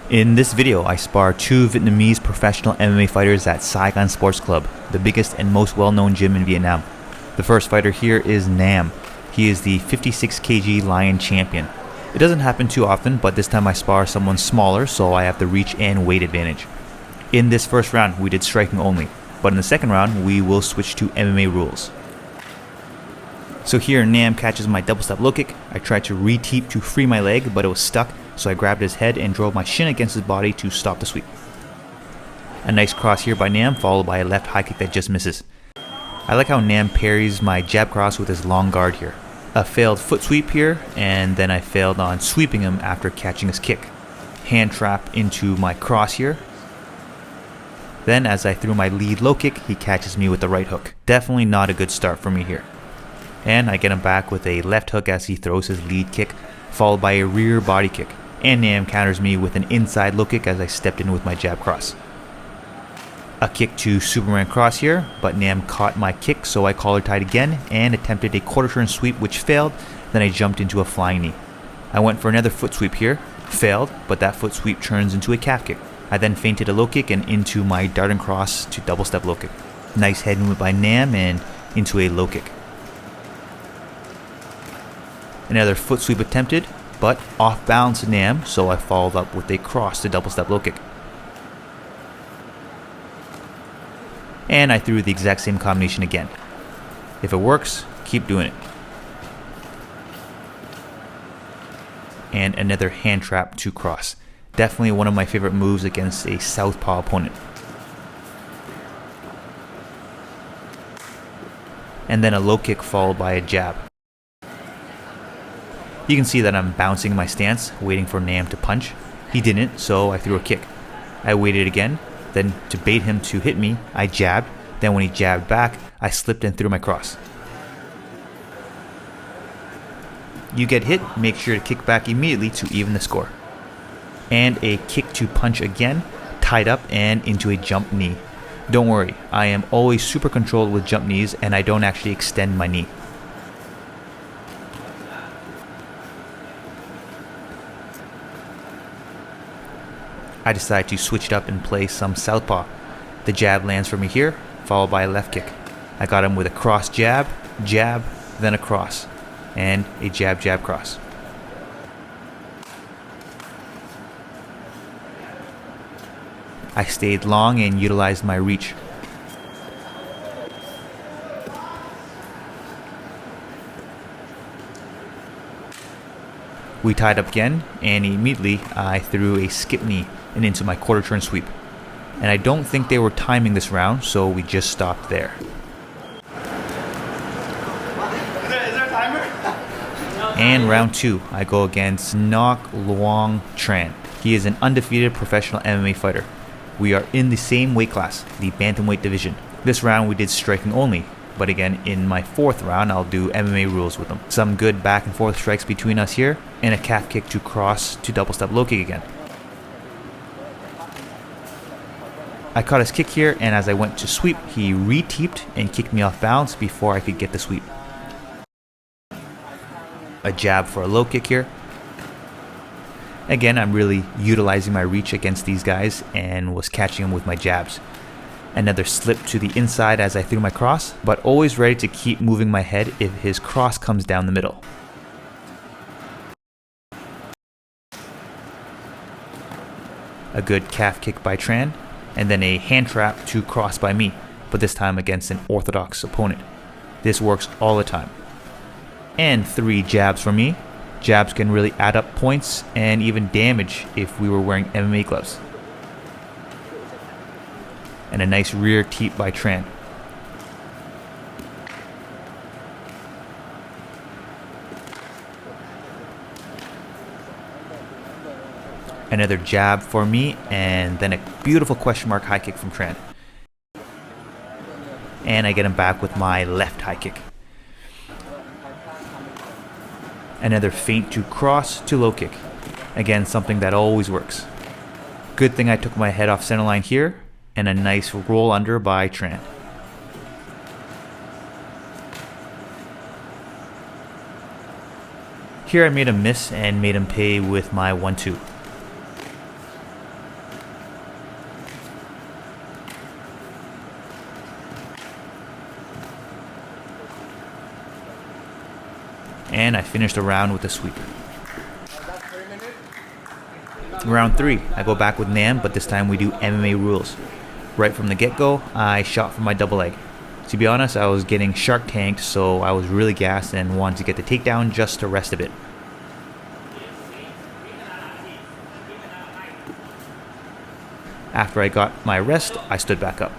In this video, I spar two Vietnamese professional MMA fighters at Saigon Sports Club, the biggest and most well-known gym in Vietnam. The first fighter here is Nam. He is the 56 kg Lion champion. It doesn't happen too often, but this time I spar someone smaller, so I have the reach and weight advantage. In this first round, we did striking only, but in the second round, we will switch to MMA rules. So here, Nam catches my double step low kick. I tried to re-teep to free my leg, but it was stuck, so I grabbed his head and drove my shin against his body to stop the sweep. A nice cross here by Nam, followed by a left high kick that just misses. I like how Nam parries my jab cross with his long guard here. A failed foot sweep here, and then I failed on sweeping him after catching his kick. Hand trap into my cross here. Then as I threw my lead low kick, he catches me with the right hook. Definitely not a good start for me here. And I get him back with a left hook as he throws his lead kick, followed by a rear body kick. And Nam counters me with an inside low kick as I stepped in with my jab cross. A kick to Superman cross here, but Nam caught my kick, so I collar tied again and attempted a quarter turn sweep which failed. Then I jumped into a flying knee. I went for another foot sweep here, failed, but that foot sweep turns into a calf kick. I then feinted a low kick and into my dart and cross to double step low kick. Nice head movement by Nam and into a low kick. Another foot sweep attempted, but off balance Nam, so I followed up with a cross to double step low kick. And I threw the exact same combination again. If it works, keep doing it. And another hand trap to cross. Definitely one of my favorite moves against a southpaw opponent. And then a low kick followed by a jab. You can see that I'm bouncing my stance, waiting for Nam to punch. He didn't, so I threw a kick. I waited again, then to bait him to hit me, I jabbed. Then when he jabbed back, I slipped and threw my cross. You get hit, make sure to kick back immediately to even the score. And a kick to punch again, tied up and into a jump knee. Don't worry, I am always super controlled with jump knees and I don't actually extend my knee. I decide to switch it up and play some southpaw. The jab lands for me here, followed by a left kick. I got him with a cross jab, jab, then a cross, and a jab, jab, cross. I stayed long and utilized my reach. We tied up again, and immediately I threw a skip knee and into my quarter turn sweep. And I don't think they were timing this round, so we just stopped there. Is there a timer? And round 2, I go against Ngoc Luong Tran. He is an undefeated professional MMA fighter. We are in the same weight class, the bantamweight division. This round we did striking only, but again, in my fourth round, I'll do MMA rules with him. Some good back and forth strikes between us here, and a calf kick to cross to double step low kick again. I caught his kick here, and as I went to sweep, he re-teeped and kicked me off balance before I could get the sweep. A jab for a low kick here. Again, I'm really utilizing my reach against these guys and was catching them with my jabs. Another slip to the inside as I threw my cross, but always ready to keep moving my head if his cross comes down the middle. A good calf kick by Tran, and then a hand trap to cross by me, but this time against an orthodox opponent. This works all the time. And 3 jabs for me. Jabs can really add up points and even damage if we were wearing MMA gloves. And a nice rear teep by Tran. Another jab for me, and then a beautiful question mark high kick from Tran. And I get him back with my left high kick. Another feint to cross to low kick. Again, something that always works. Good thing I took my head off center line here, and a nice roll under by Tran. Here I made him miss and made him pay with my 1-2. and I finished the round with a sweep. Round 3, I go back with Nam, but this time we do MMA rules. Right from the get-go, I shot for my double leg. To be honest, I was getting shark tanked, so I was really gassed and wanted to get the takedown just to rest a bit. After I got my rest, I stood back up.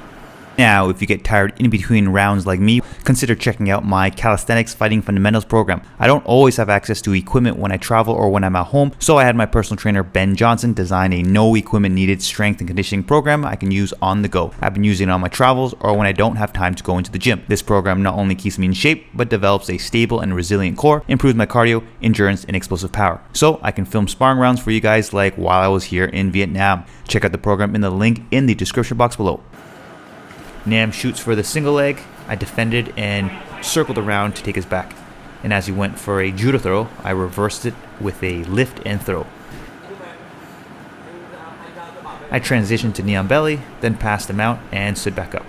Now, if you get tired in between rounds like me, consider checking out my Calisthenics Fighting Fundamentals program. I don't always have access to equipment when I travel or when I'm at home, so I had my personal trainer Ben Johnson design a no equipment needed strength and conditioning program I can use on the go. I've been using it on my travels or when I don't have time to go into the gym. This program not only keeps me in shape, but develops a stable and resilient core, improves my cardio, endurance, and explosive power. So I can film sparring rounds for you guys like while I was here in Vietnam. Check out the program in the link in the description box below. Nam shoots for the single leg. I defended and circled around to take his back. And as he went for a judo throw, I reversed it with a lift and throw. I transitioned to knee on belly, then passed him out and stood back up.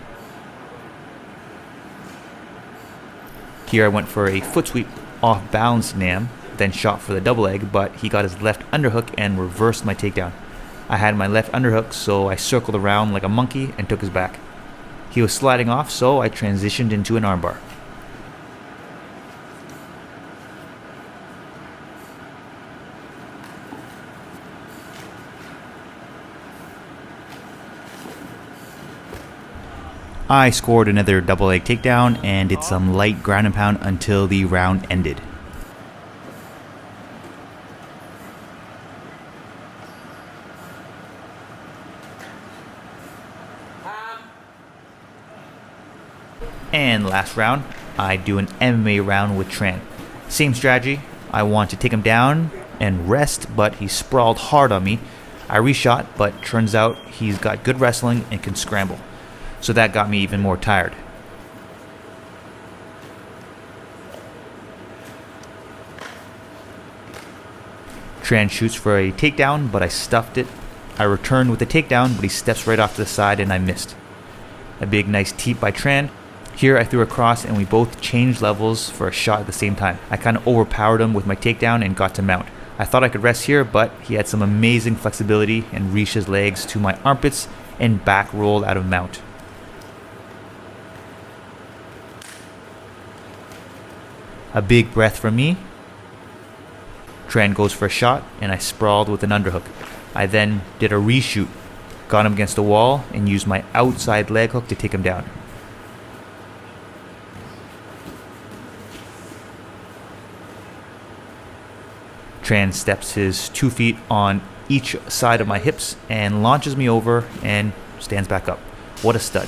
Here I went for a foot sweep off balance Nam, then shot for the double leg, but he got his left underhook and reversed my takedown. I had my left underhook, so I circled around like a monkey and took his back. He was sliding off, so I transitioned into an armbar. I scored another double leg takedown and did some light ground and pound until the round ended. And last round, I do an MMA round with Tran. Same strategy, I want to take him down and rest, but he sprawled hard on me. I reshot, but turns out he's got good wrestling and can scramble. So that got me even more tired. Tran shoots for a takedown, but I stuffed it. I returned with the takedown, but he steps right off to the side and I missed. A big nice teep by Tran. Here I threw a cross and we both changed levels for a shot at the same time. I kind of overpowered him with my takedown and got to mount. I thought I could rest here, but he had some amazing flexibility and reached his legs to my armpits and back rolled out of mount. A big breath from me. Tran goes for a shot and I sprawled with an underhook. I then did a reshoot, got him against the wall and used my outside leg hook to take him down. Tran steps his 2 feet on each side of my hips and launches me over and stands back up. What a stud.